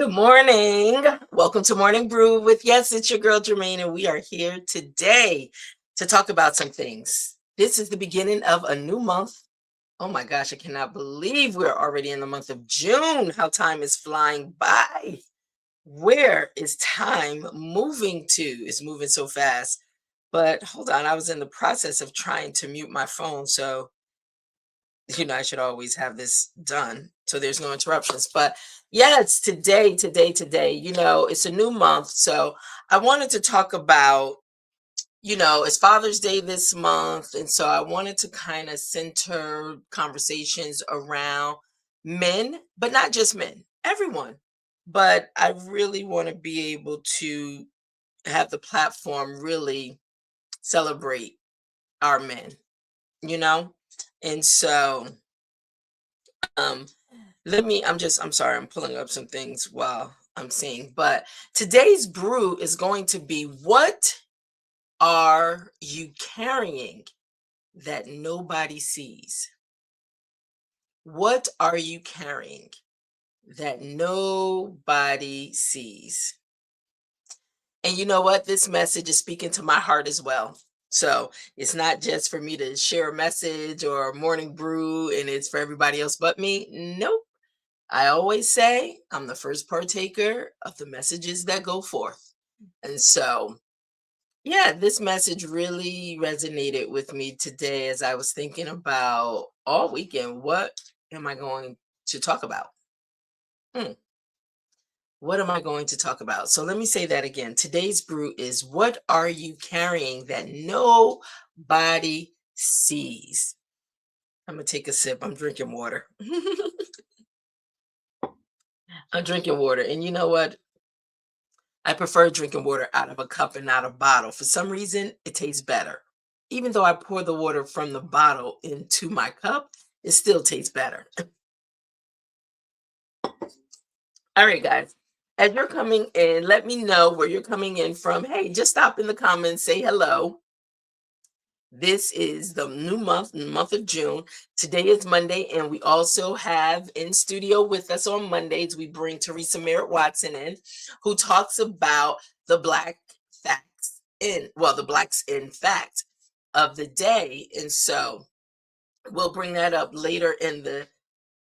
Good morning. Welcome to Morning Brew with, yes, it's your girl Germaine, and we are here today to talk about some things. This is the beginning of a new month. Oh my gosh, I cannot believe we're already in the month of June. How time is flying by. Where is time moving to? It's moving so fast. But hold on, I was in the process of trying to mute my phone. So I should always have this done so there's no interruptions. But yeah, it's today. It's a new month. So I wanted to talk about, it's Father's Day this month. And so I wanted to kind of center conversations around men, but not just men, everyone. But I really want to be able to have the platform really celebrate our men, you know? And so, um, I'm sorry, I'm pulling up some things while I'm seeing, but today's brew is going to be, what are you carrying that nobody sees? What are you carrying that nobody sees? And you know what? This message is speaking to my heart as well. So it's not just for me to share a message or a morning brew and it's for everybody else but me. Nope. I always say I'm the first partaker of the messages that go forth. And so, yeah, this message really resonated with me today as I was thinking about all weekend. What am I going to talk about? Hmm, what am I going to talk about? So let me say that again. Today's brew is, what are you carrying that nobody sees? I'm going to take a sip. I'm drinking water. I'm drinking water. And you know what? I prefer drinking water out of a cup and not a bottle. For some reason, it tastes better. Even though I pour the water from the bottle into my cup, it still tastes better. All right, guys. As you're coming in, let me know where you're coming in from. Hey, just stop in the comments, say hello. This is the new month, month of June. Today is Monday, and we also have in studio with us on Mondays, we bring Teresa Merritt Watson in, who talks about the Black facts the Blacks in fact of the day. And so we'll bring that up later in the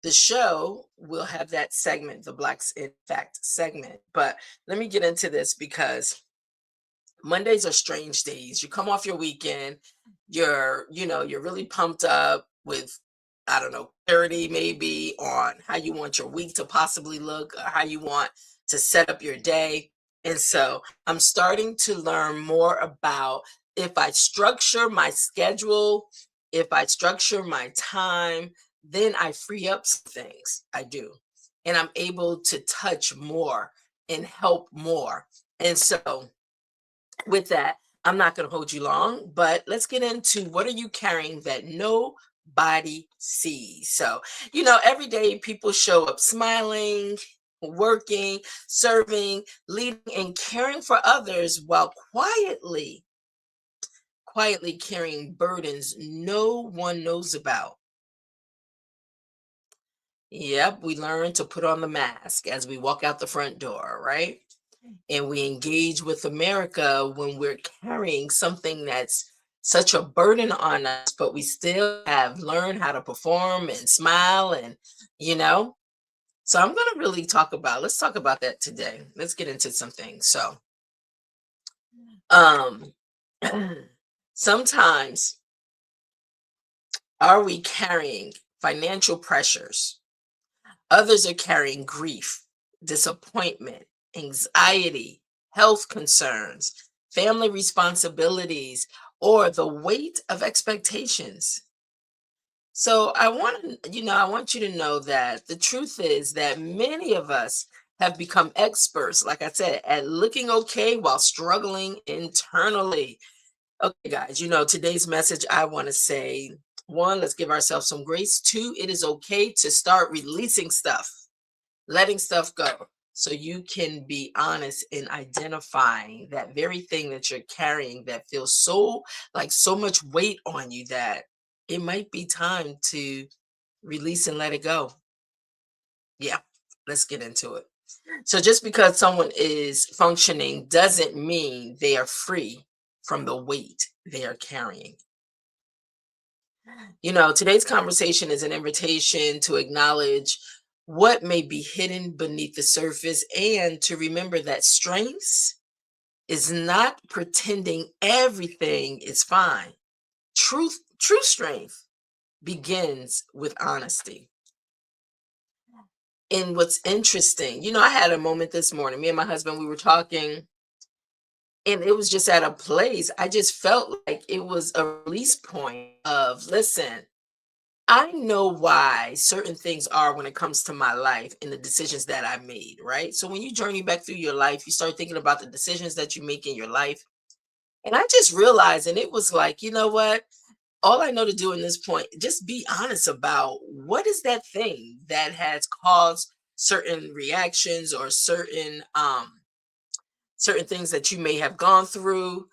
show. We'll have that segment, the Blacks in fact segment. But let me get into this because Mondays are strange days. You come off your weekend, you're really pumped up with, I don't know, clarity maybe on how you want your week to possibly look or how you want to set up your day. And so I'm starting to learn more about, if I structure my schedule, if I structure my time, then I free up some things. I do. And I'm able to touch more and help more. And so with that, I'm not going to hold you long, but let's get into, what are you carrying that nobody sees? So, every day people show up smiling, working, serving, leading, and caring for others while quietly carrying burdens no one knows about. Yep, we learn to put on the mask as we walk out the front door, right? And we engage with America when we're carrying something that's such a burden on us, but we still have learned how to perform and smile you know. So I'm going to really let's talk about that today. Let's get into some things. So, um, sometimes, are we carrying financial pressures? Others are carrying grief, disappointment, anxiety, health concerns, family responsibilities, or the weight of expectations. So I want you to know that the truth is that many of us have become experts, like I said, at looking okay while struggling internally. Okay, guys, today's message, I want to say, one, let's give ourselves some grace. Two, it is okay to start releasing stuff, letting stuff go, so you can be honest in identifying that very thing that you're carrying that feels so much weight on you, that it might be time to release and let it go. Yeah, let's get into it. So just because someone is functioning doesn't mean they are free from the weight they are carrying. Today's conversation is an invitation to acknowledge what may be hidden beneath the surface and to remember that strengths is not pretending everything is fine. True strength begins with honesty. And what's interesting, I had a moment this morning. Me and my husband, we were talking, and it was just at a place. I just felt like it was a release point of, listen, I know why certain things are when it comes to my life and the decisions that I made, right? So when you journey back through your life, you start thinking about the decisions that you make in your life. And I just realized, and it was like, you know what? All I know to do in this point, just be honest about what is that thing that has caused certain reactions or certain things that you may have gone through,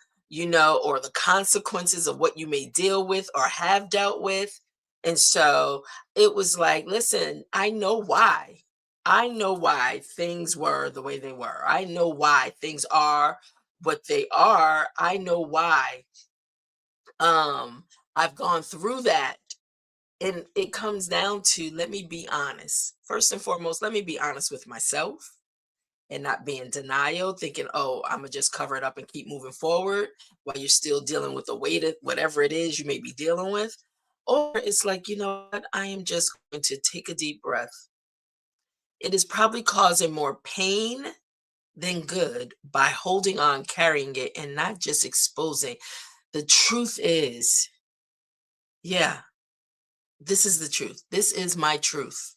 or the consequences of what you may deal with or have dealt with. And so it was like, listen, I know why. I know why things were the way they were. I know why things are what they are. I know why I've gone through that. And it comes down to, let me be honest. First and foremost, let me be honest with myself and not be in denial, thinking, oh, I'm gonna just cover it up and keep moving forward while you're still dealing with the weight of whatever it is you may be dealing with. Or it's like, you know what? I am just going to take a deep breath. It is probably causing more pain than good by holding on, carrying it, and not just exposing. The truth is, yeah, this is the truth. This is my truth.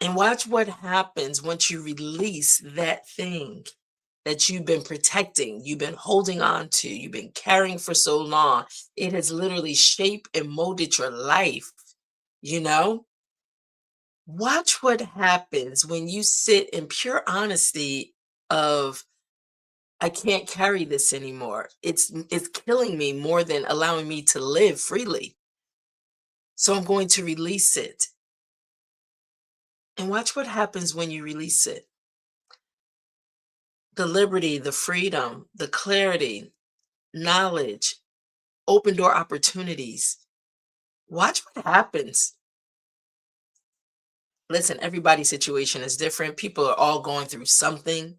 And watch what happens once you release that thing that you've been protecting, you've been holding on to, you've been carrying for so long. It has literally shaped and molded your life, you know? Watch what happens when you sit in pure honesty of, I can't carry this anymore. It's killing me more than allowing me to live freely. So I'm going to release it. And watch what happens when you release it. The liberty, the freedom, the clarity, knowledge, open door opportunities. Watch what happens. Listen, everybody's situation is different. People are all going through something,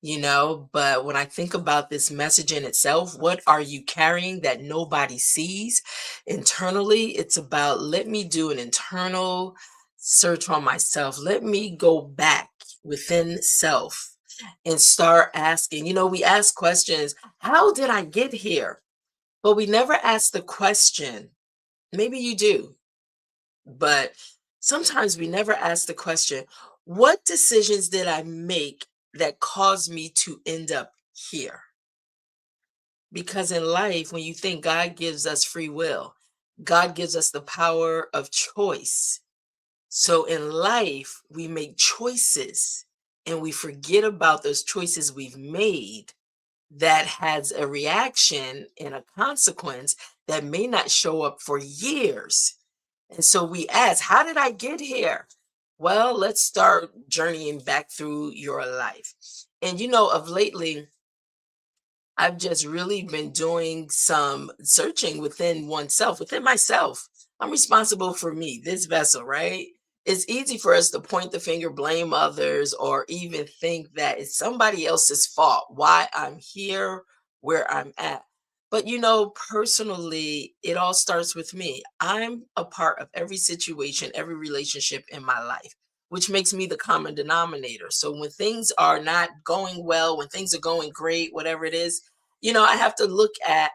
but when I think about this message in itself, what are you carrying that nobody sees internally? It's about, let me do an internal search on myself. Let me go back within self and start asking. We ask questions, how did I get here? But we never ask the question. Maybe you do, but sometimes we never ask the question, what decisions did I make that caused me to end up here? Because in life, when you think, God gives us free will, God gives us the power of choice. So in life, we make choices and we forget about those choices we've made that has a reaction and a consequence that may not show up for years. And so we ask, how did I get here? Well, let's start journeying back through your life. And of lately, I've just really been doing some searching within oneself, within myself. I'm responsible for me, this vessel, right? It's easy for us to point the finger, blame others, or even think that it's somebody else's fault why I'm here, where I'm at. But personally, it all starts with me. I'm a part of every situation, every relationship in my life, which makes me the common denominator. So when things are not going well, when things are going great, whatever it is, I have to look at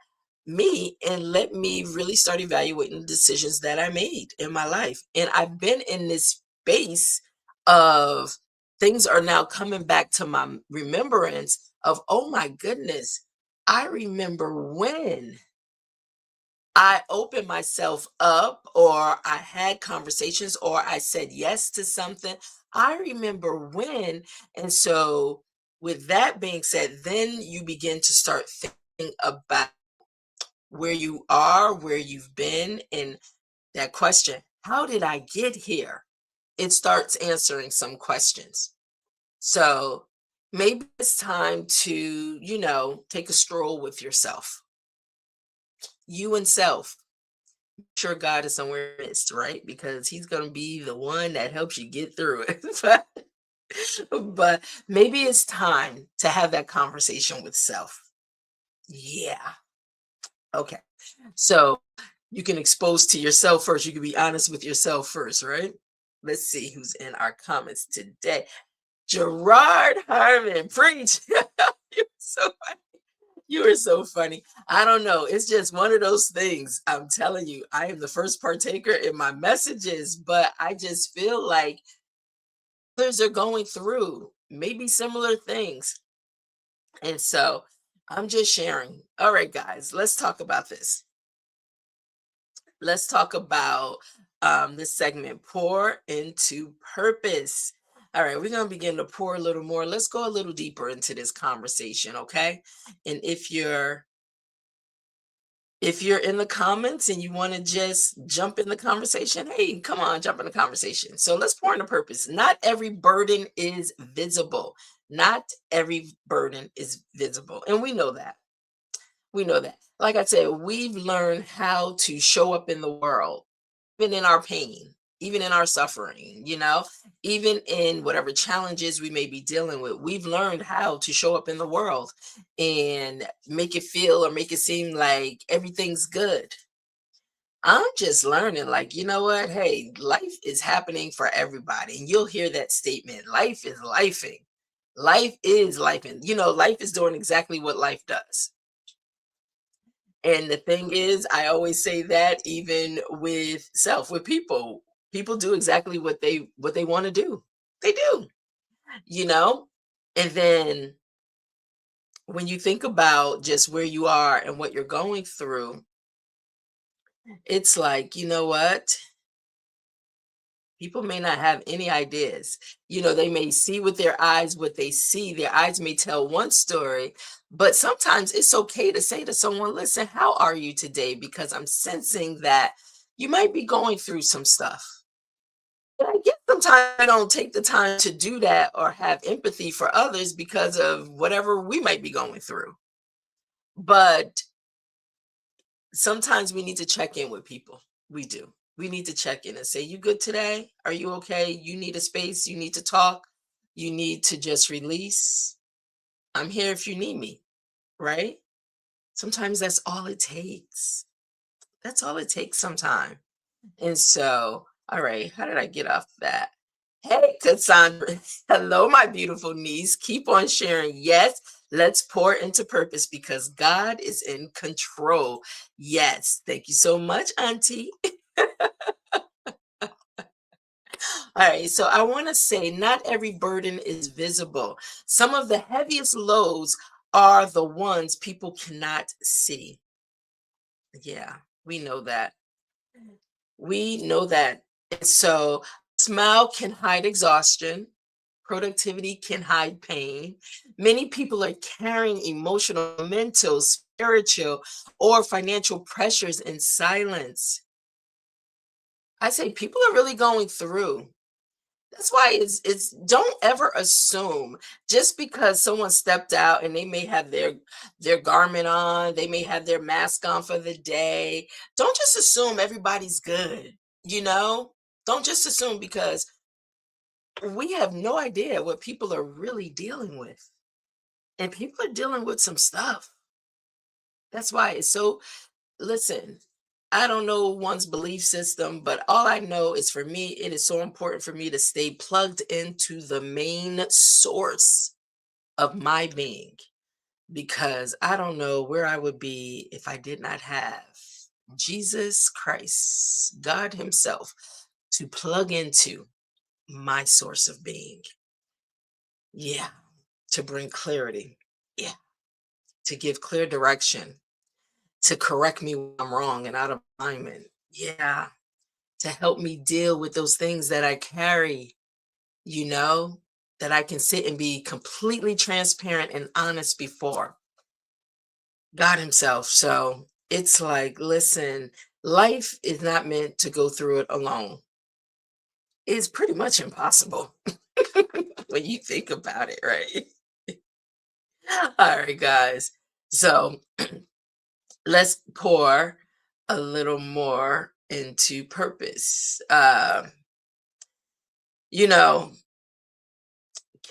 me and let me really start evaluating the decisions that I made in my life. And I've been in this space of, things are now coming back to my remembrance of, oh my goodness, I remember when I opened myself up, or I had conversations, or I said yes to something. I remember when. And so, with that being said, then you begin to start thinking about where you are, where you've been, and that question, how did I get here? It starts answering some questions. So maybe it's time to, take a stroll with yourself, you and self. Sure, God is somewhere in the midst, right? Because he's going to be the one that helps you get through it. But maybe it's time to have that conversation with self. Yeah. Okay. So you can expose to yourself first. You can be honest with yourself first, right? Let's see who's in our comments today. Gerard Harmon, preach. You're so You are so funny. I don't know. It's just one of those things. I'm telling you, I am the first partaker in my messages, but I just feel like others are going through maybe similar things. And so I'm just sharing. All right, guys, let's talk about this. Let's talk about this segment, pour into purpose. All right, we're going to begin to pour a little more. Let's go a little deeper into this conversation, okay? And if you're in the comments and you want to just jump in the conversation, hey, come on, jump in the conversation. So let's pour into purpose. Not every burden is visible. Not every burden is visible. And we know that. We know that. Like I said, we've learned how to show up in the world, even in our pain, even in our suffering, even in whatever challenges we may be dealing with. We've learned how to show up in the world and make it feel or make it seem like everything's good. I'm just learning, like, you know what? Hey, life is happening for everybody. And you'll hear that statement, life is lifing. Life is lifing. Life is doing exactly what life does. And the thing is, I always say that even with people, people do exactly what they want to do. They do, you know? And then when you think about just where you are and what you're going through, it's like, you know what? People may not have any ideas. They may see with their eyes what they see. Their eyes may tell one story, but sometimes it's okay to say to someone, listen, how are you today? Because I'm sensing that you might be going through some stuff. And I guess sometimes I don't take the time to do that or have empathy for others because of whatever we might be going through. But sometimes we need to check in with people. We do. We need to check in and say, you good today? Are you okay? You need a space. You need to talk. You need to just release. I'm here if you need me, right? Sometimes that's all it takes. That's all it takes sometimes. And so, all right, how did I get off that? Hey, Cassandra. Hello, my beautiful niece. Keep on sharing. Yes, let's pour into purpose because God is in control. Yes. Thank you so much, Auntie. All right. So I want to say not every burden is visible. Some of the heaviest loads are the ones people cannot see. Yeah, we know that. We know that. And so, smile can hide exhaustion, productivity can hide pain. Many people are carrying emotional, mental, spiritual, or financial pressures in silence. I say people are really going through. That's why it's don't ever assume just because someone stepped out and they may have their garment on, they may have their mask on for the day. Don't just assume everybody's good, you know? Don't just assume because we have no idea what people are really dealing with. And people are dealing with some stuff. That's why it's so listen, I don't know one's belief system, but all I know is for me, it is so important for me to stay plugged into the main source of my being because I don't know where I would be if I did not have Jesus Christ, God Himself, to plug into my source of being. Yeah, to bring clarity. Yeah, to give clear direction, to correct me when I'm wrong and out of alignment. Yeah, to help me deal with those things that I carry, you know, that I can sit and be completely transparent and honest before God Himself. So it's like, listen, life is not meant to go through it alone. It's pretty much impossible. when you think about it, right? All right, guys. So let's pour a little more into purpose. You know,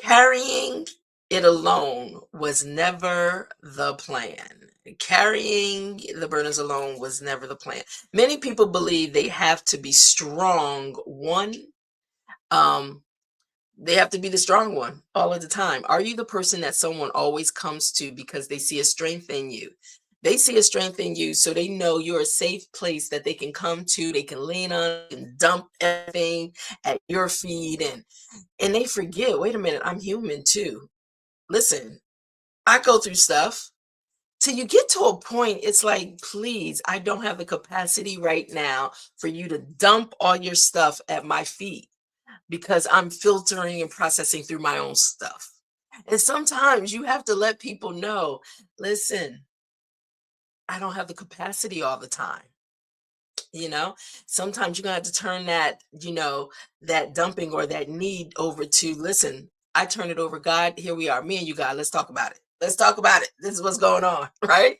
carrying it alone was never the plan. Carrying the burdens alone was never the plan. Many people believe they have to be strong. Um, they have to be the strong one all of the time. Are you the person that someone always comes to because they see a strength in you? They see a strength in you, so they know you're a safe place that they can come to, they can lean on, and dump everything at your feet, and they forget, wait a minute, I'm human too. Listen, I go through stuff. Till you get to a point, it's like, please, I don't have the capacity right now for you to dump all your stuff at my feet because I'm filtering and processing through my own stuff. And sometimes you have to let people know, listen, I don't have the capacity all the time. You know, sometimes you're gonna have to turn that, that dumping or that need over to, listen, I turn it over, God, here we are, me and you, God, let's talk about it. Let's talk about it. This is what's going on, right?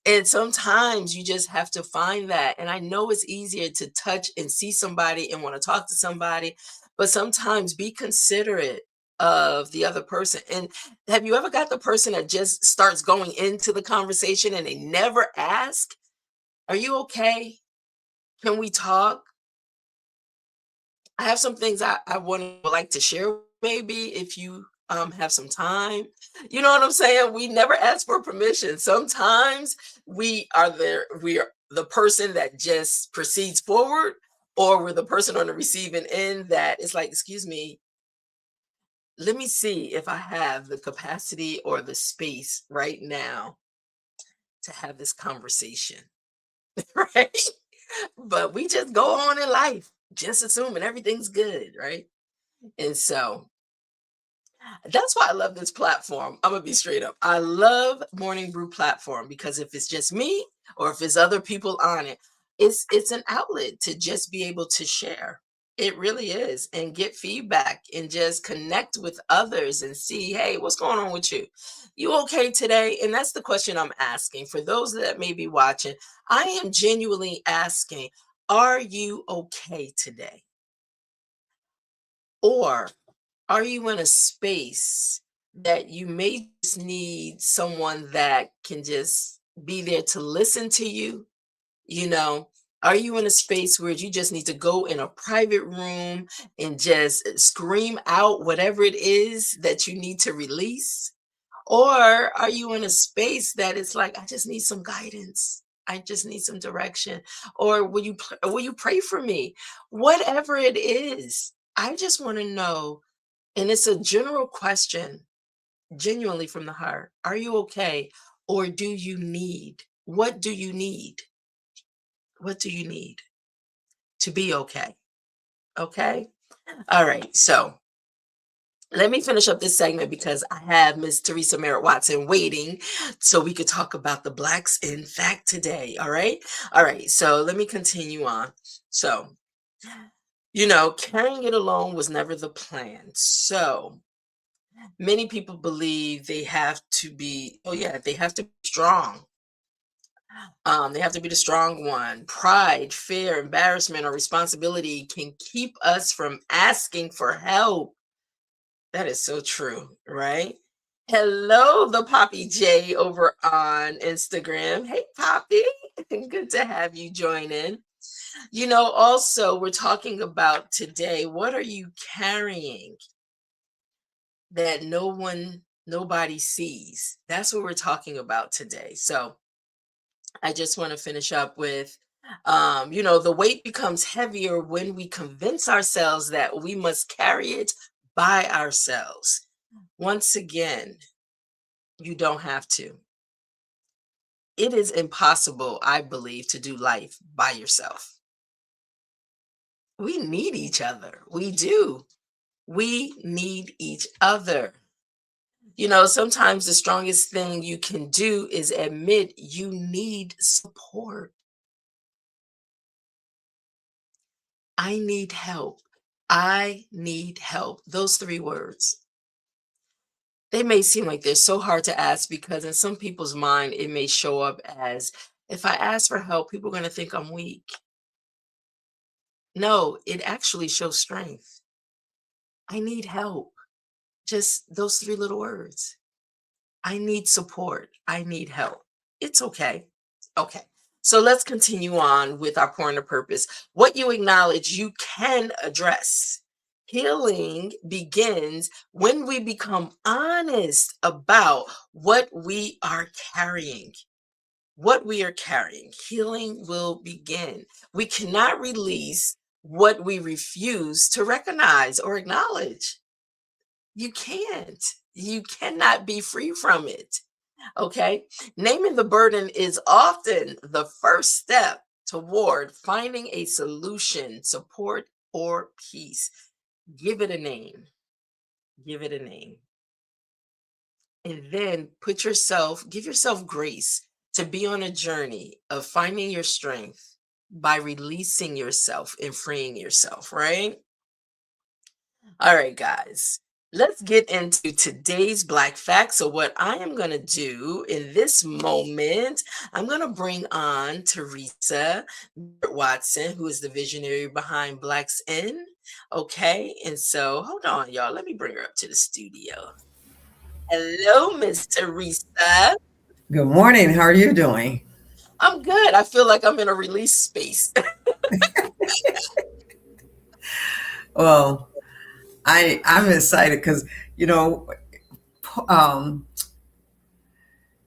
And sometimes you just have to find that. And I know it's easier to touch and see somebody and want to talk to somebody, but sometimes be considerate of the other person. And have you ever got the person that just starts going into the conversation and they never ask, are you okay? Can we talk? I have some things I would like to share, maybe if you have some time. You know what I'm saying? We never ask for permission. Sometimes we are the person that just proceeds forward, or we're the person on the receiving end that is like, excuse me, let me see if I have the capacity or the space right now to have this conversation. Right? But we just go on in life, just assuming everything's good, right? And so that's why I love this platform. I'm gonna be straight up. I love Morning Brew platform because if it's just me or if it's other people on it, it's an outlet to just be able to share. It really is, and get feedback and just connect with others and see, hey, what's going on with you? You okay today? And that's the question I'm asking for those that may be watching. I am genuinely asking, are you okay today? Or are you in a space that you may just need someone that can just be there to listen to you? You know, are you in a space where you just need to go in a private room and just scream out whatever it is that you need to release? Or are you in a space that it's like, I just need some guidance. I just need some direction. Or will you pray for me? Whatever it is, I just want to know, and it's a general question, genuinely from the heart. Are you okay? Or do you need? What do you need? What do you need to be okay? Okay. All right. So let me finish up this segment because I have Miss Teresa Merritt Watson waiting so we could talk about the Blacks in Fact today. All right. All right. So let me continue on. So, carrying it alone was never the plan. So, many people believe they have to be, oh yeah, they have to be strong. They have to be the strong one. Pride, fear, embarrassment, or responsibility can keep us from asking for help. That is so true, right? Hello, the Poppy J over on Instagram. Hey, Poppy. Good to have you join in. Also, we're talking about today, what are you carrying that nobody sees? That's what we're talking about today. So I just want to finish up with, the weight becomes heavier when we convince ourselves that we must carry it by ourselves. Once again, you don't have to. It is impossible, I believe, to do life by yourself. We need each other. We do. We need each other. Sometimes the strongest thing you can do is admit you need support. I need help. I need help. Those three words. They may seem like they're so hard to ask because in some people's mind, it may show up as if I ask for help, people are going to think I'm weak. No, it actually shows strength. I need help. Just those three little words. I need support. I need help. It's okay. Okay. So let's continue on with our point of purpose. What you acknowledge, you can address. Healing begins when we become honest about what we are carrying. What we are carrying. Healing will begin. We cannot release what we refuse to recognize or acknowledge. You can't. You cannot be free from it. Okay. Naming the burden is often the first step toward finding a solution, support, or peace. Give it a name. Give it a name. And then give yourself grace to be on a journey of finding your strength by releasing yourself and freeing yourself, right? All right, guys, let's get into today's Black Fact. So, what I am going to do in this moment, I'm going to bring on Teresa Watson, who is the visionary behind Blacks In. Okay, and so hold on, y'all. Let me bring her up to the studio. Hello, Miss Teresa. Good morning. How are you doing? I'm good. I feel like I'm in a release space. Well, I'm excited because you know um,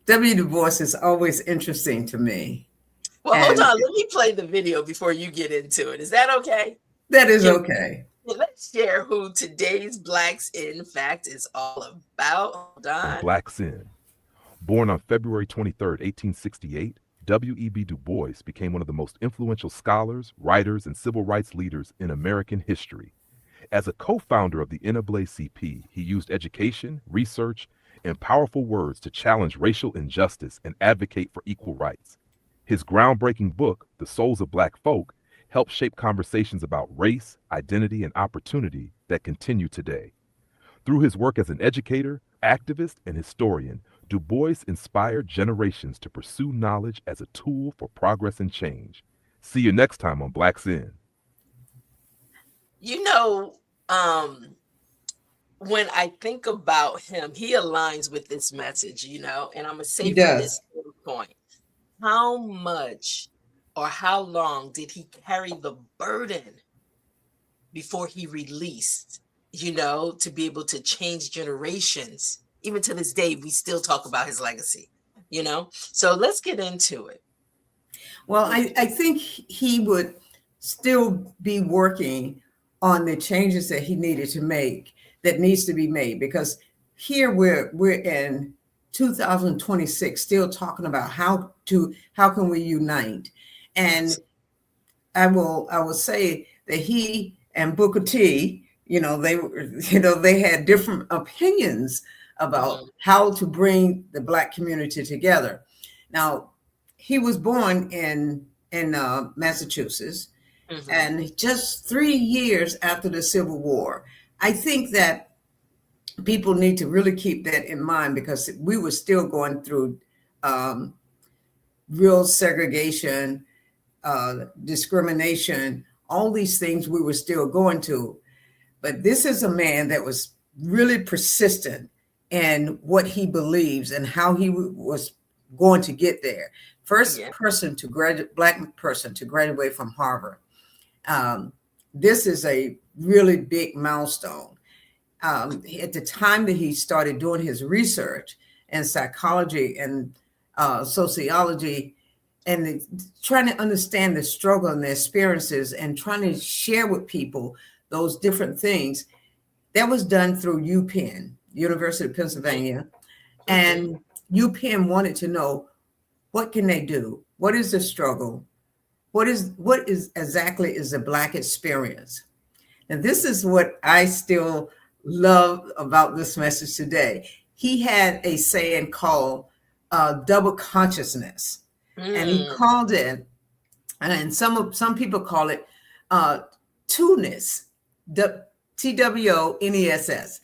W. Du Bois is always interesting to me, Well, hold and on. Let me play the video before you get into it. Is that okay? that is Can okay. Let's share who today's Blacks in Fact is all about. Hold on. Blacks In. Born on February 23, 1868, W.E.B. Du Bois became one of the most influential scholars, writers, and civil rights leaders in American history. As a co-founder of the NAACP, he used education, research, and powerful words to challenge racial injustice and advocate for equal rights. His groundbreaking book, The Souls of Black Folk, helped shape conversations about race, identity, and opportunity that continue today. Through his work as an educator, activist, and historian, Du Bois inspired generations to pursue knowledge as a tool for progress and change. See you next time on Blacks In. You know, um, when I think about him, he aligns with this message, and I'm going to He say from does. this standpoint, how much or how long did he carry the burden before he released, to be able to change generations? Even to this day, we still talk about his legacy. So let's get into it. Well, I think he would still be working on the changes that he needed to make, that needs to be made, because here we're in 2026 still talking about how can we unite. And I will say that he and Booker T, they had different opinions about Mhm, how to bring the Black community together. Now, he was born in Massachusetts, mhm. and just 3 years after the Civil War. I think that people need to really keep that in mind because we were still going through um, real segregation, discrimination, all these things we were still going to. But this is a man that was really persistent in what he believes and how he was going to get there. First Yeah. person to graduate, Black person to graduate from Harvard. Um, this is a really big milestone. At the time that he started doing his research in psychology and sociology, and trying to understand the struggle and the experiences and trying to share with people those different things, that was done through UPenn, University of Mhm, Pennsylvania. mhm. And UPenn wanted to know, what can they do? What is the struggle? What is exactly is the Black experience? And this is what I still love about this message today. He had a saying called double consciousness, and he Mm, called it, and some people call it uh, two-ness, TWONESS.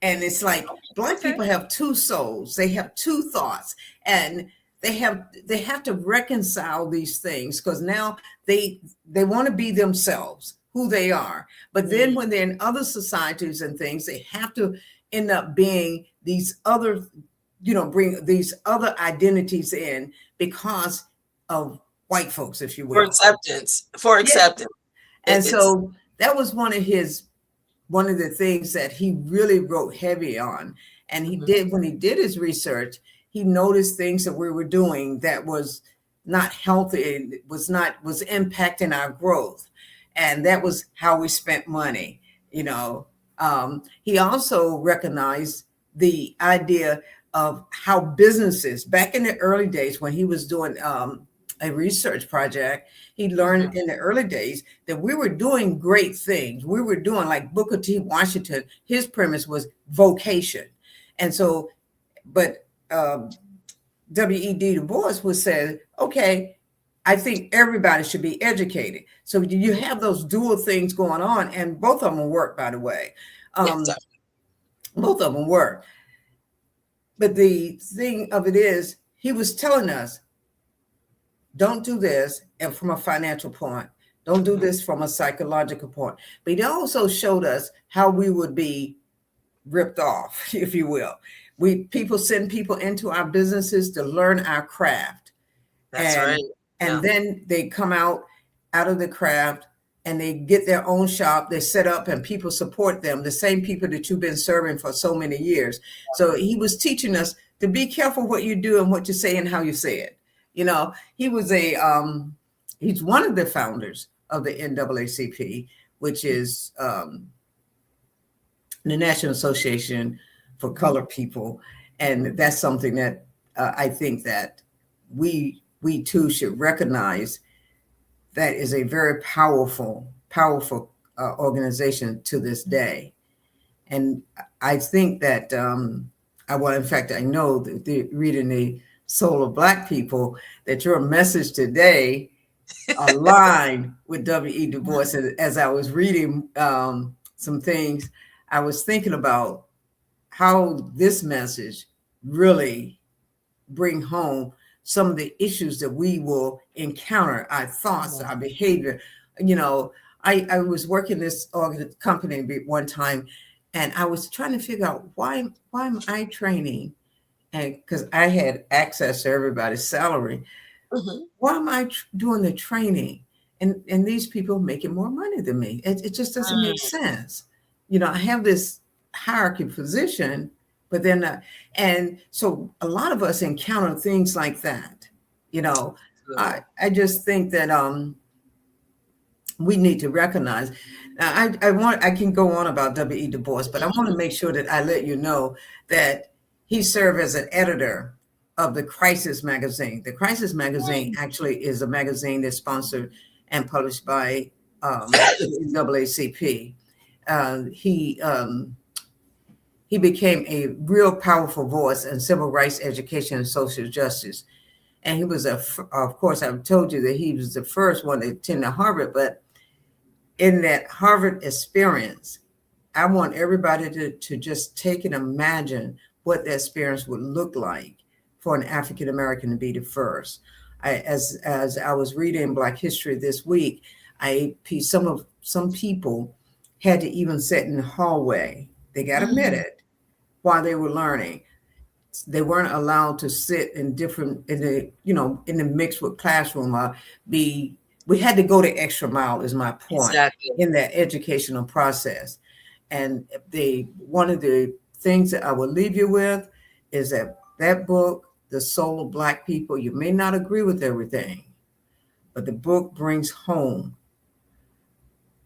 And it's like Black people have two souls, they have two thoughts, and they have to reconcile these things, because now they want to be themselves, who they are. But then when they're in other societies and things, they have to end up being these other, bring these other identities in because of white folks, if you will. For acceptance. And so that was one of the things that he really wrote heavy on. And he did, when he did his research, he noticed things that we were doing that was not healthy, was impacting our growth. And that was how we spent money. He also recognized the idea of how businesses, back in the early days when he was doing a research project, he learned in the early days that we were doing great things. We were doing, like Booker T. Washington, his premise was vocation. And so, but W.E.B. Du Bois was saying, okay, I think everybody should be educated. So you have those dual things going on, and both of them work, by the way. Both of them work. But the thing of it is, he was telling us, don't do this, and from a financial point, don't do this from a psychological point. But he also showed us how we would be ripped off, if you will. People send people into our businesses to learn our craft. That's right. And then they come out of the craft and they get their own shop, they set up, and people support them, the same people that you've been serving for so many years. So he was teaching us to be careful what you do and what you say and how you say it. He was he's one of the founders of the NAACP, which is the National Association for Colored People. And that's something that I think that we too should recognize. That is a very powerful organization to this day. And I think that, I know that reading the Soul of Black People, that your message today aligned with W.E. Du Bois. As I was reading some things, I was thinking about how this message really bring home some of the issues that we will encounter, our thoughts, our behavior. I was working this company one time, and I was trying to figure out why am I training? And because I had access to everybody's salary, why am I doing the training? And these people making more money than me? It just doesn't make sense. I have this hierarchy position, but they're not. And so a lot of us encounter things like that. I just think that we need to recognize. I can go on about W.E. Du Bois, but I want to make sure that I let you know that he served as an editor of the Crisis magazine. The Crisis magazine actually is a magazine that's sponsored and published by NAACP. He became a real powerful voice in civil rights education and social justice. And he was, of course, I've told you that he was the first one to attend Harvard, but in that Harvard experience, I want everybody to just take and imagine what that experience would look like for an African American to be the first. As I was reading Black History this week, some people had to even sit in the hallway. They got admitted while they were learning. They weren't allowed to sit in the mix with classroom. We had to go the extra mile, is my point, in that educational process. And one of the things that I will leave you with is that book, The Soul of Black People, you may not agree with everything, but the book brings home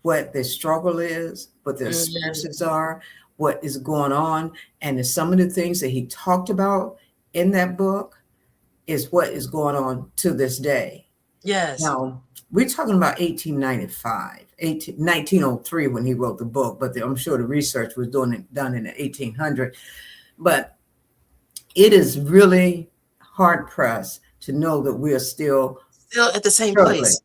what the struggle is, what the experiences are, what is going on. And some of the things that he talked about in that book is what is going on to this day. Yes. Now, we're talking about 1903 when he wrote the book, but I'm sure the research was done in the 1800s. But it is really hard pressed to know that we are still at the same place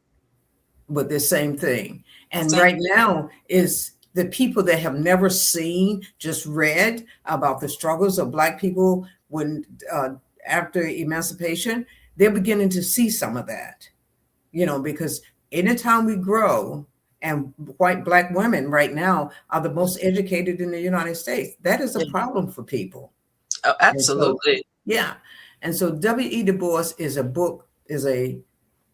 with the same thing. And right now is the people that have never seen, just read about the struggles of Black people when after emancipation, they're beginning to see some of that, because anytime we grow, and white Black women right now are the most educated in the United States, that is a problem for people. Oh, And so, absolutely. yeah. And so W.E. Du Bois is a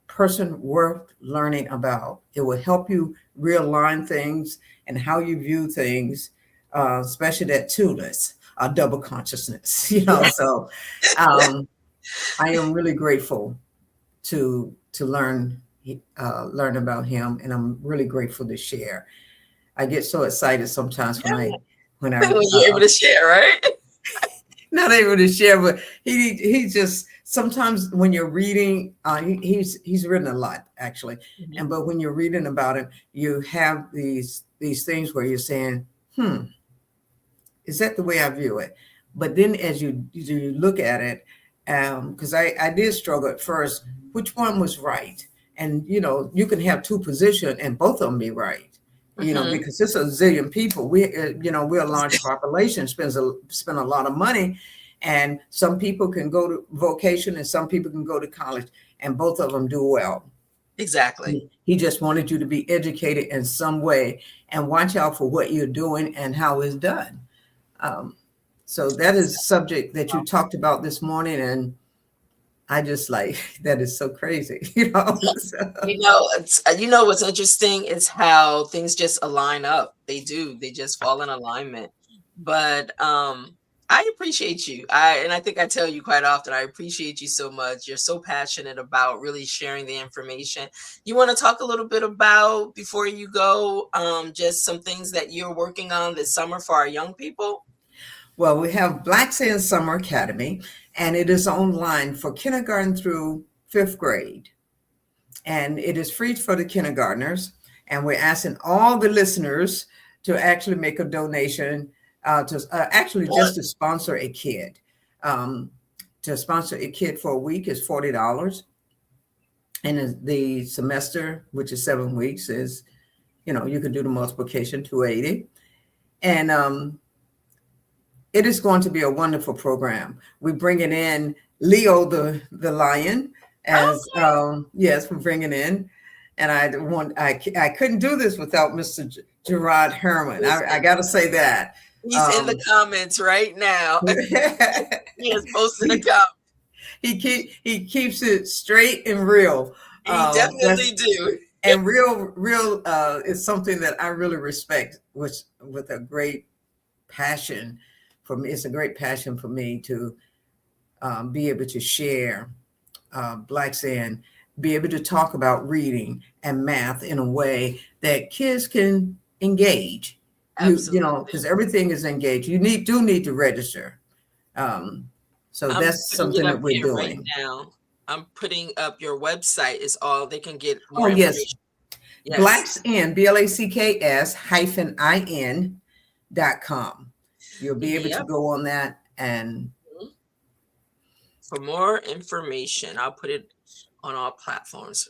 person worth learning about. It will help you realign things and how you view things, especially that two-ness, double consciousness, So I am really grateful to learn about him, and I'm really grateful to share. I get so excited sometimes when I When you're able to share, right? not able to share, but he just sometimes when you're reading, he's written a lot actually, but when you're reading about it, you have these things where you're saying, is that the way I view it? But then as you look at it, because I did struggle at first, which one was right? And you can have two positions and both of them be right. Because it's a zillion people. We're a large population, spend a lot of money, and some people can go to vocation and some people can go to college, and both of them do well. Exactly. He just wanted you to be educated in some way and watch out for what you're doing and how it's done. So that is a subject that you talked about this morning, and I just that is so crazy, So. What's interesting is how things just align up. They do. They just fall in alignment. But I appreciate you. I think I tell you quite often, I appreciate you so much. You're so passionate about really sharing the information. You want to talk a little bit about, before you go, just some things that you're working on this summer for our young people? Well, we have Black Sand Summer Academy, and it is online for kindergarten through 5th grade. And it is free for the kindergartners. And we're asking all the listeners to actually make a donation just to sponsor a kid. To sponsor a kid for a week is $40. And the semester, which is 7 weeks, is, you can do the multiplication, 280. And it is going to be a wonderful program. We're bringing in Leo the lion as yes, we're bringing in, and I couldn't do this without Mr. Gerard Herman. I got to say that he's in the comments right now. He has posted a comment. He keeps it straight and real. He definitely do. And real is something that I really respect, with a great passion. For me, it's a great passion for me to be able to share Black Sand, be able to talk about reading and math in a way that kids can engage. Because everything is engaged. You do need to register. So that's something that we're doing right now. I'm putting up your website. Is all they can get more information. Yes. Blacks in BLACKS-IN.com. You'll be able to go on that, and for more information, I'll put it on all platforms.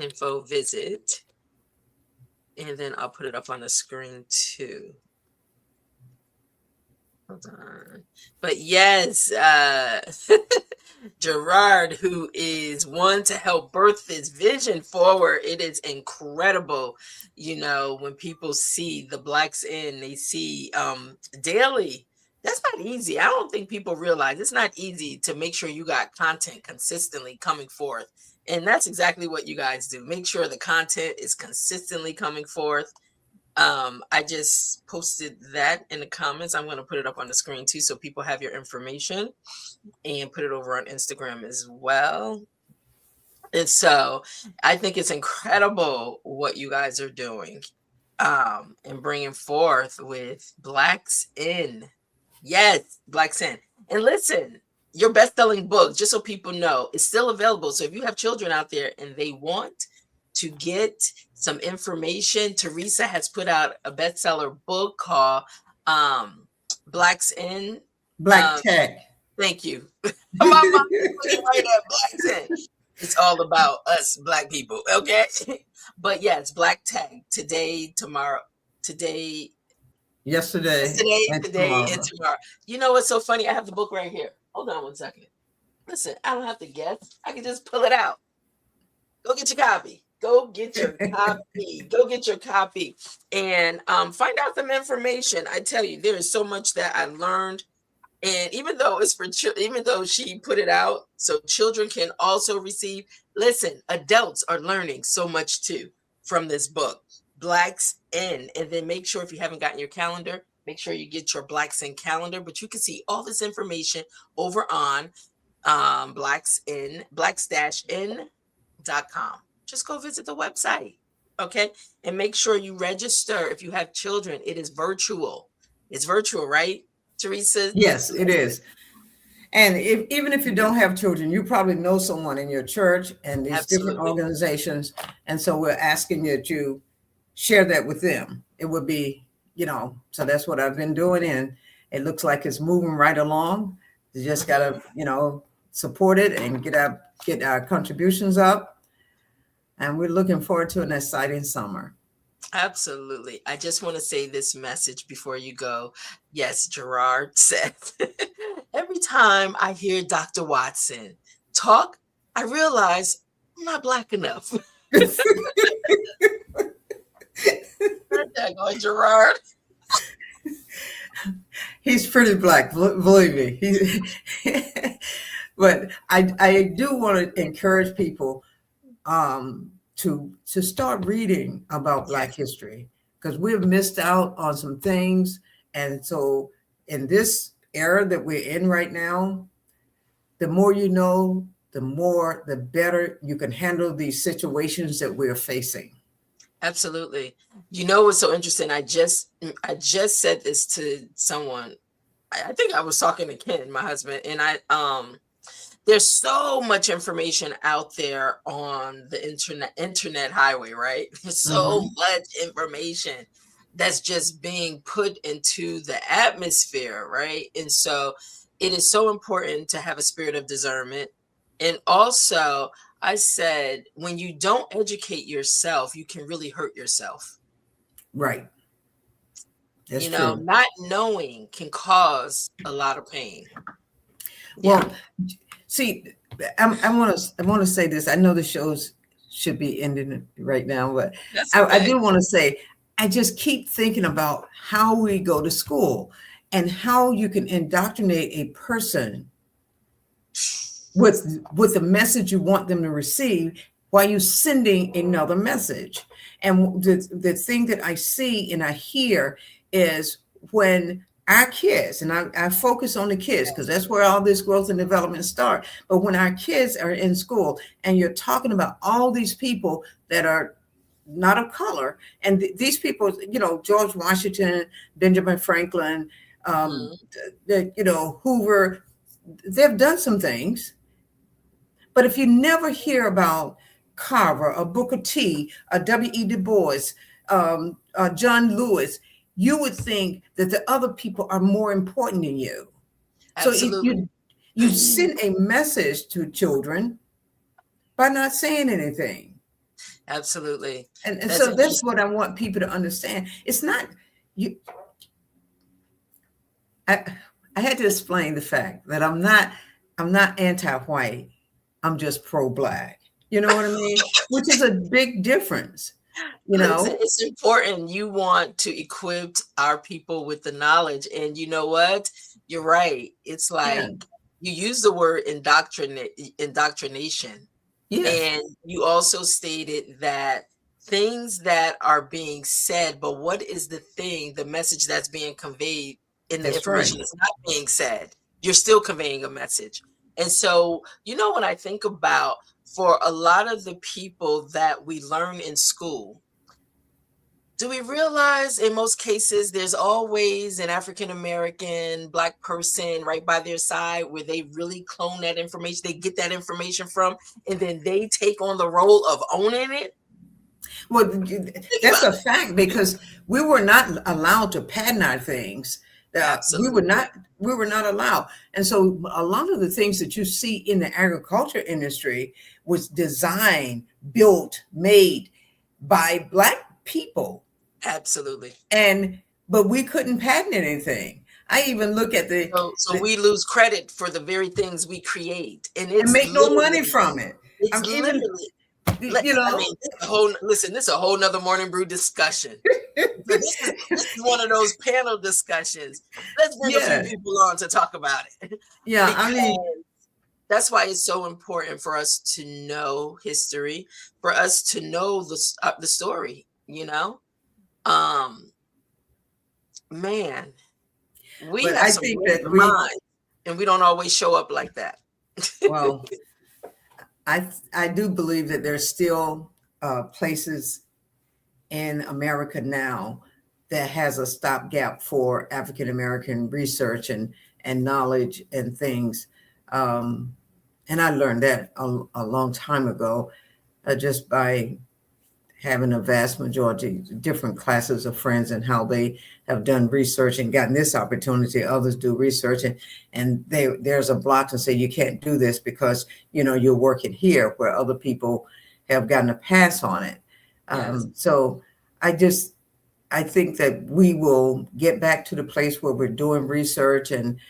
Info visit, and then I'll put it up on the screen too. Hold on. But yes, Gerard, who is one to help birth this vision forward. It is incredible, when people see the Blacks in, they see daily. That's not easy. I don't think people realize it's not easy to make sure you got content consistently coming forth. And that's exactly what you guys do. Make sure the content is consistently coming forth. I just posted that in the comments. I'm going to put it up on the screen too, so people have your information, and put it over on Instagram as well. And so I think it's incredible what you guys are doing, and bringing forth with Blacks in. Yes, Blacks in. And listen, your best-selling book, just so people know, is still available. So if you have children out there and they want to get some information, Teresa has put out a bestseller book called Blacks in. Black Tech. Thank you. I'm looking right at Blacks in. It's It's all about us Black people, okay? But yeah, it's Black Tag today, tomorrow, today, Yesterday yesterday, and today, and tomorrow. tomorrow. You know what's so funny? I have the book right here. Hold on 1 second. Listen, I don't have to guess. I can just pull it out. Go get your copy. Go get your copy. Go get your copy and find out some information. I tell you, there is so much that I learned. And even though it's for even though she put it out so children can also receive, listen, adults are learning so much too from this book. Blacks in, and then make sure if you haven't gotten your calendar, make sure you get your Blacks in calendar. But you can see all this information over on blacks-in.com. Just go visit the website. Okay. And make sure you register if you have children. It is virtual. It's virtual, right, Teresa? Yes, it is. And even if you don't have children, you probably know someone in your church and these different Absolutely. organizations. And so we're asking you to share that with them. It would be, so that's what I've been doing. And it looks like it's moving right along. You just got to, support it and get our contributions up. And we're looking forward to an exciting summer. Absolutely. I just want to say this message before you go. Yes, Gerard said, every time I hear Dr. Watson talk, I realize I'm not Black enough. Going, Gerard. He's pretty Black, believe me. But I do want to encourage people to start reading about Black history, because we've missed out on some things. And so in this era that we're in right now, the more you know, the better you can handle these situations that we're facing. Absolutely. You know what's so interesting? I just said this to someone. I think I was talking to Ken, my husband, and there's so much information out there on the internet highway, right? There's so much information that's just being put into the atmosphere, right? And so it is so important to have a spirit of discernment. And also, I said, when you don't educate yourself, you can really hurt yourself. Right. That's true. Not knowing can cause a lot of pain. Well, see, I want to say this. I know the shows should be ending right now, but I do want to say, I just keep thinking about how we go to school and how you can indoctrinate a person with the message you want them to receive while you're sending another message. And the thing that I see and I hear is when our kids, and I focus on the kids because that's where all this growth and development start. But when our kids are in school and you're talking about all these people that are not of color, and these people, George Washington, Benjamin Franklin, Hoover, they've done some things. But if you never hear about Carver, or Booker T, or W.E. Du Bois, John Lewis, you would think that the other people are more important than you. Absolutely. So you send a message to children by not saying anything. Absolutely. And so that's what I want people to understand. It's not you. I had to explain the fact that I'm not anti-white. I'm just pro-Black. You know what I mean? Which is a big difference. It's important. You want to equip our people with the knowledge. And you know what? You're right. It's like you use the word indoctrination. Yes. And you also stated that things that are being said, but what is the message that's being conveyed in the information that's not being said? You're still conveying a message. And so, when I think about for a lot of the people that we learn in school, do we realize in most cases there's always an African-American Black person right by their side where they really clone that information, they get that information from, and then they take on the role of owning it? Well, that's a fact, because we were not allowed to patent our things. Absolutely. We were not allowed. And so a lot of the things that you see in the agriculture industry was designed, built, made by Black people. Absolutely. But we couldn't patent anything. I even look at so we lose credit for the very things we create, and and it's make no money literally, from it. it's I'm even, literally. you I know, mean, this is a whole nother morning brew discussion. So this is one of those panel discussions. Let's bring a few yeah, people on to talk about it. yeah. I Because mean, that's why it's so important for us to know history, for us to know the story, man, we but have I some think that brilliant minds, and we don't always show up like that. well, I do believe that there's still places in America now that has a stopgap for African American research and knowledge and things. And I learned that a long time ago, just by having a vast majority different classes of friends and how they have done research and gotten this opportunity. Others do research and there's a block to say you can't do this because you're working here, where other people have gotten a pass on it. Yes. So I think that we will get back to the place where we're doing research and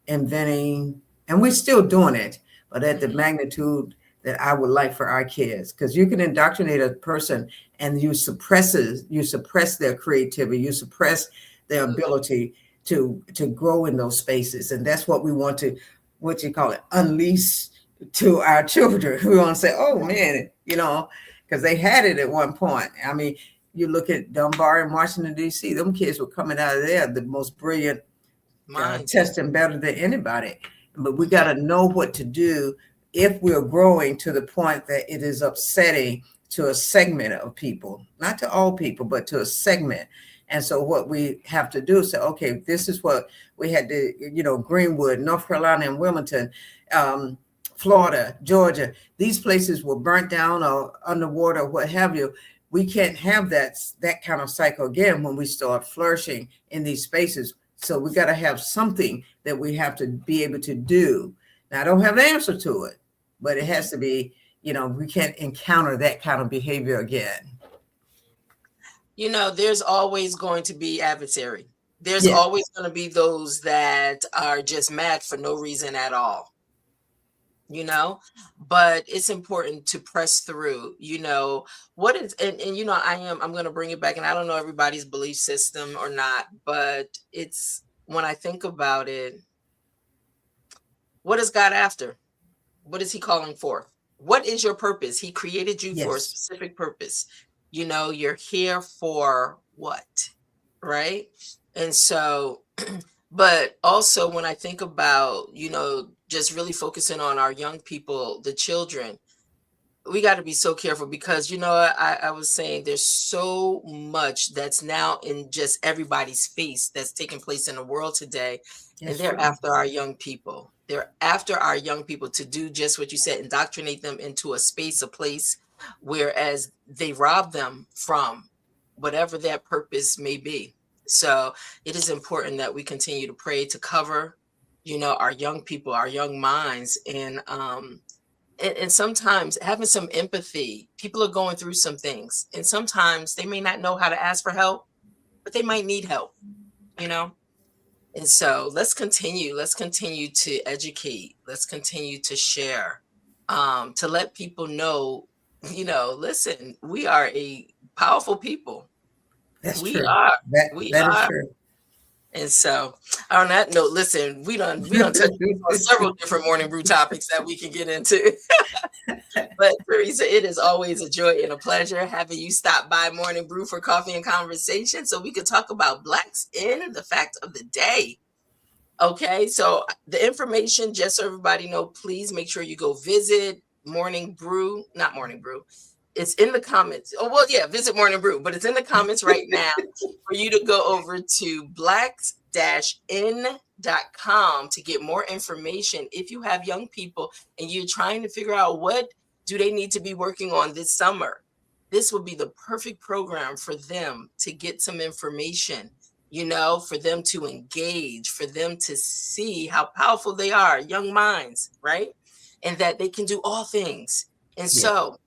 inventing, and we're still doing it, but at the magnitude that I would like for our kids. Because you can indoctrinate a person and you suppress their creativity, you suppress their ability to grow in those spaces. And that's what we want to, what you call it, unleash to our children. We want to say, oh man, because they had it at one point. I mean, you look at Dunbar in Washington, D.C., them kids were coming out of there the most brilliant, testing better than anybody. But we got to know what to do if we're growing to the point that it is upsetting to a segment of people, not to all people, but to a segment. And so what we have to do is say, okay, this is what we had to, Greenwood, North Carolina, and Wilmington, Florida, Georgia, these places were burnt down or underwater, what have you. We can't have that kind of cycle again when we start flourishing in these spaces. So we got to have something that we have to be able to do. Now, I don't have the answer to it, but it has to be, we can't encounter that kind of behavior again. There's always going to be adversary. There's always going to be those that are just mad for no reason at all. But it's important to press through. What is, and I'm going to bring it back, and I don't know everybody's belief system or not, but it's, when I think about it, what is God after? What is he calling for? What is your purpose? He created you for a specific purpose. You're here for what? Right? And so, but also when I think about, just really focusing on our young people, the children, we got to be so careful because, I was saying there's so much that's now in just everybody's face that's taking place in the world today. And they're after our young people. They're after our young people to do just what you said, indoctrinate them into a space, a place, whereas they rob them from whatever that purpose may be. So it is important that we continue to pray to cover, our young people, our young minds, and sometimes having some empathy. People are going through some things, and sometimes they may not know how to ask for help, but they might need help, And so let's continue to educate. Let's continue to share, to let people know, listen, we are a powerful people. That's we true. are. That is true. And so on that note, listen, we done touched on several different morning brew topics that we can get into. But Teresa, it is always a joy and a pleasure having you stop by Morning Brew for coffee and conversation so we could talk about Blacks in the fact of the day. Okay, so the information, just so everybody know, please make sure you go visit Morning Brew, not Morning Brew. It's in the comments. Oh, well, yeah, visit Morning Brew, but it's in the comments right now for you to go over to blacks-in.com to get more information. If you have young people and you're trying to figure out what do they need to be working on this summer, this would be the perfect program for them to get some information for them to engage, for them to see how powerful they are, young minds, right? And that they can do all things. And Yeah. so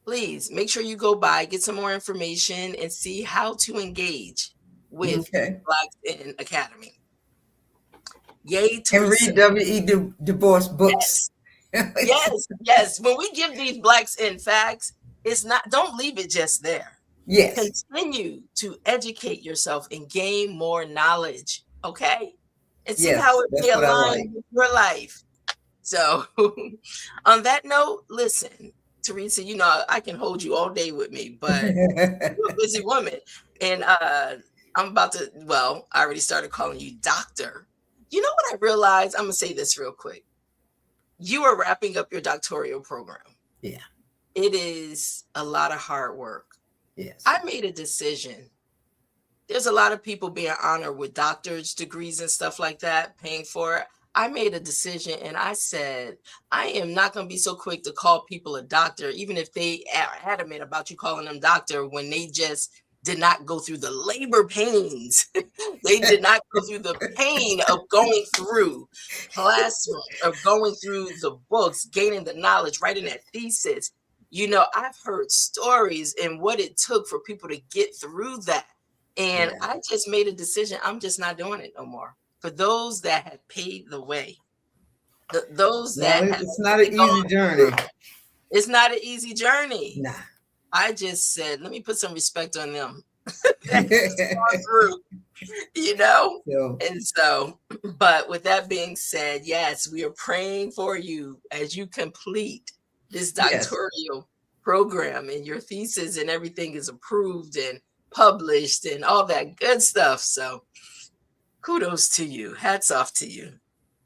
please make sure you go by, get some more information, and see how to engage with Okay. Blacks in Academy. Yay, And Teresa. read W.E. Du Bois books. Yes. Yes, yes. When we give these Blacks in facts, it's not, don't leave it just there. Yes. Continue to educate yourself and gain more knowledge, okay? And see Yes. how it may That's what I like. align with your life. So, on that note, listen, Teresa, I can hold you all day with me, but you're a busy woman. And I'm about to, well, I already started calling you doctor. You know what I realized? I'm going to say this real quick. You are wrapping up your doctoral program. Yeah. It is a lot of hard work. Yes. I made a decision. There's a lot of people being honored with doctor's degrees and stuff like that, paying for it. I made a decision and I said, I am not going to be so quick to call people a doctor, even if they are adamant about you calling them doctor when they just did not go through the labor pains. They did not go through the pain of going through classroom, of going through the books, gaining the knowledge, writing that thesis. I've heard stories and what it took for people to get through that. And Yeah. I just made a decision. I'm just not doing it no more. For those that have paved the way, those No, that have it's not really an gone easy through, journey. it's not an easy journey. Nah. I just said, let me put some respect on them that has gone through, So, And so, but with that being said, yes, we are praying for you as you complete this yes. doctoral program and your thesis and everything is approved and published and all that good stuff. So kudos to you. Hats off to you.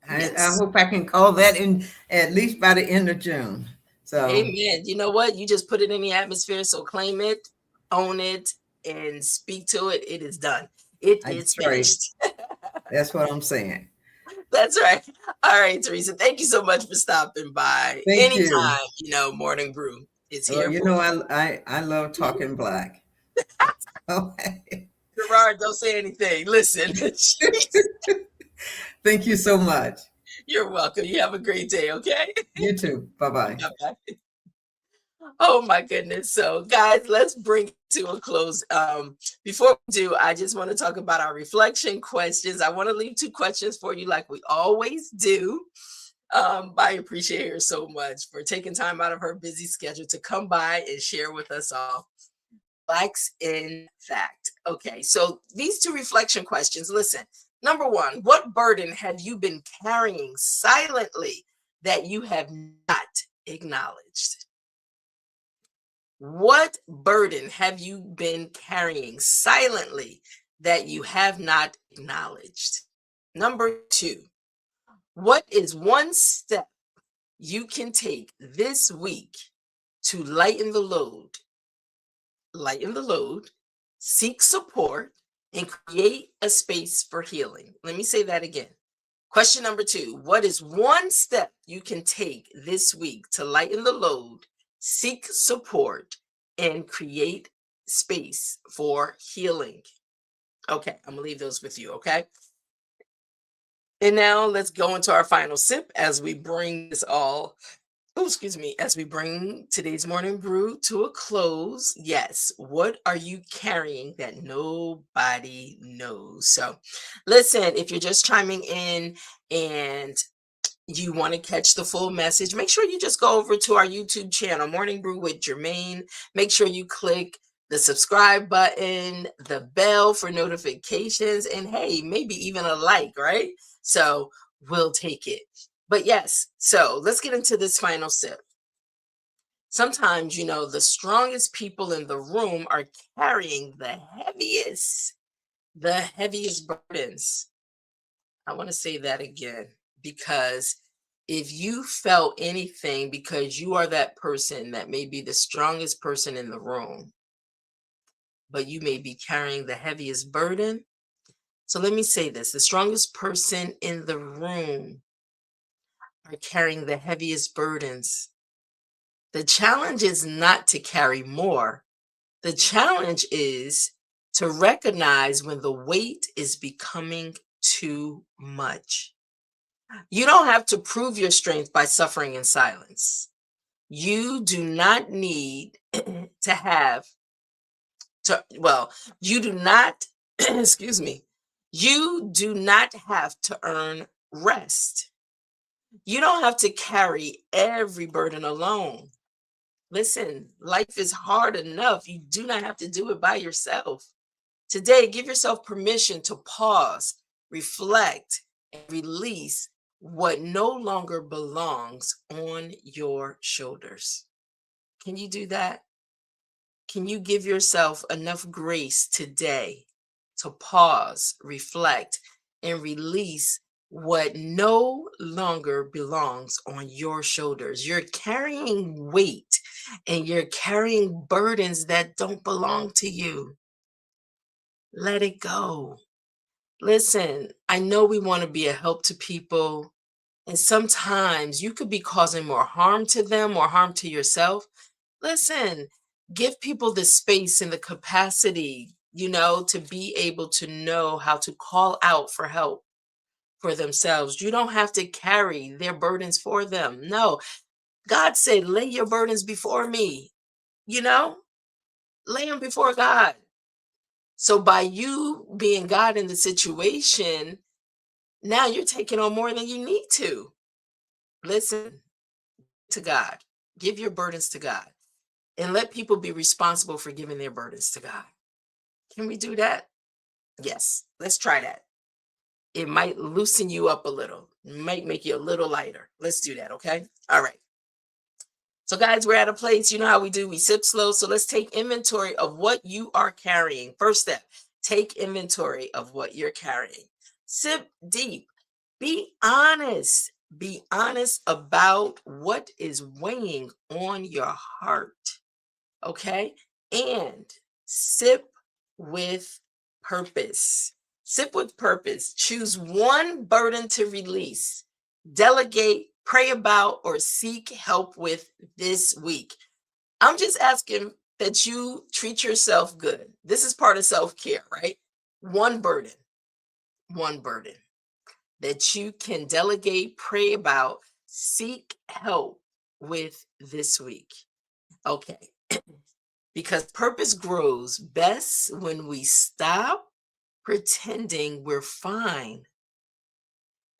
I Yes. hope I can call that in at least by the end of June. So, Amen. You know what? You just put it in the atmosphere. So claim it, own it, and speak to it. It is done. It is that's right. finished. That's what I'm saying. That's right. All right, Teresa. Thank you so much for stopping by. Thank you. Anytime, Morning Brew is Well, here for you. I love talking Black. Okay. Gerard, don't say anything. Listen, Thank you so much. you're welcome. You have a great day, okay? You too. Bye-bye. Bye-bye. Oh my goodness. So guys, let's bring it to a close. Before we do, I just want to talk about our reflection questions. I want to leave 2 questions for you like we always do. I appreciate her so much for taking time out of her busy schedule to come by and share with us all. Blacks in fact. Okay, so these 2 reflection questions. Listen, number 1, what burden have you been carrying silently that you have not acknowledged? What burden have you been carrying silently that you have not acknowledged? Number 2, what is one step you can take this week to lighten the load? Lighten the load, seek support, and create a space for healing. Let me say that again. Question number 2, what is one step you can take this week to lighten the load, seek support, and create space for healing? Okay, I'm gonna leave those with you, okay? And now let's go into our final sip as we bring this all, as we bring today's morning brew to a close. Yes, what are you carrying that nobody knows? So, listen, if you're just chiming in and you want to catch the full message, make sure you just go over to our YouTube channel, Morning Brew with Germaine. Make sure you click the subscribe button, the bell for notifications, and hey, maybe even a like, right? So we'll take it. But yes, so let's get into this final sip. Sometimes, the strongest people in the room are carrying the heaviest burdens. I want to say that again because if you felt anything, because you are that person that may be the strongest person in the room, but you may be carrying the heaviest burden. So let me say this, the strongest person in the room are carrying the heaviest burdens. The challenge is not to carry more. The challenge is to recognize when the weight is becoming too much. You don't have to prove your strength by suffering in silence. You do not need to have you do not, excuse me, you do not have to earn rest. You don't have to carry every burden alone. Listen, life is hard enough. You do not have to do it by yourself. Today, give yourself permission to pause, reflect, and release what no longer belongs on your shoulders. Can you do that? Can you give yourself enough grace today to pause, reflect, and release what no longer belongs on your shoulders? You're carrying weight and you're carrying burdens that don't belong to you. Let it go. Listen, I know we want to be a help to people, and sometimes you could be causing more harm to them or harm to yourself. Listen, give people the space and the capacity, to be able to know how to call out for help for themselves. You don't have to carry their burdens for them. No, God said, lay your burdens before me, lay them before God. So by you being God in the situation, now you're taking on more than you need to. Listen to God. Give your burdens to God and let people be responsible for giving their burdens to God. Can we do that? Yes, let's try that. It might loosen you up a little, might make you a little lighter. Let's do that, okay? All right. So, guys, we're at a place, you know how we do, we sip slow. So let's take inventory of what you are carrying. First step, take inventory of what you're carrying. Sip deep. Be honest. Be honest about what is weighing on your heart. Okay? And sip with purpose. Sip with purpose. Choose one burden to release, delegate, pray about, or seek help with this week. I'm just asking that you treat yourself good. This is part of self-care, right? One burden that you can delegate, pray about, seek help with this week. Okay. Because purpose grows best when we stop pretending we're fine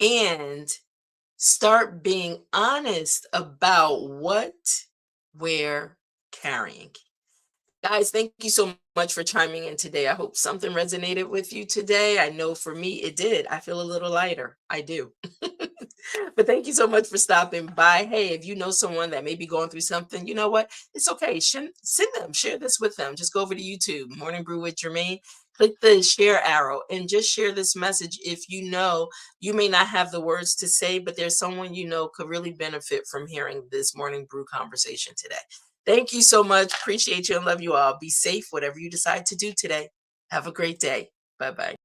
and start being honest about what we're carrying. Guys, thank you so much for chiming in today. I hope something resonated with you today. I know for me it did. I feel a little lighter. I do. But thank you so much for stopping by. Hey, if you know someone that may be going through something, you know what? It's okay. Send them, share this with them. Just go over to YouTube, Morning Brew with Germaine. Click the share arrow and just share this message if you know you may not have the words to say, but there's someone you know could really benefit from hearing this Morning Brew conversation today. Thank you so much. Appreciate you and love you all. Be safe, whatever you decide to do today. Have a great day. Bye-bye.